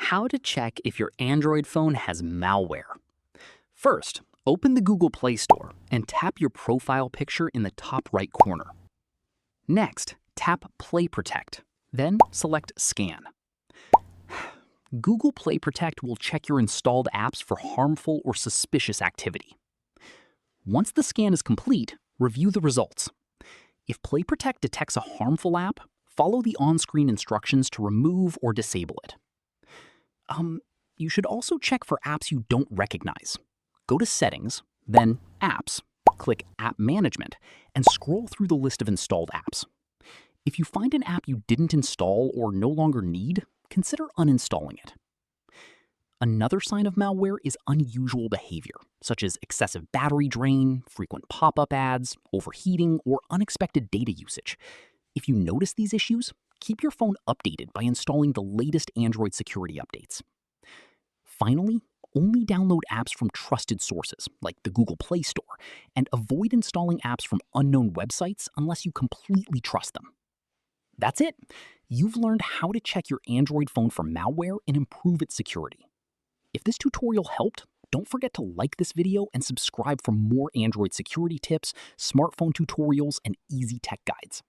How to check if your Android phone has malware. First, open the Google Play Store and tap your profile picture in the top right corner. Next, tap Play Protect, then select Scan. Google Play Protect will check your installed apps for harmful or suspicious activity. Once the scan is complete, review the results. If Play Protect detects a harmful app, follow the on-screen instructions to remove or disable it. You should also check for apps you don't recognize. Go to Settings, then Apps, click App Management, and scroll through the list of installed apps. If you find an app you didn't install or no longer need, consider uninstalling it. Another sign of malware is unusual behavior, such as excessive battery drain, frequent pop-up ads, overheating, or unexpected data usage. If you notice these issues, keep your phone updated by installing the latest Android security updates. Finally, only download apps from trusted sources, like the Google Play Store, and avoid installing apps from unknown websites unless you completely trust them. That's it. You've learned how to check your Android phone for malware and improve its security. If this tutorial helped, don't forget to like this video and subscribe for more Android security tips, smartphone tutorials, and easy tech guides.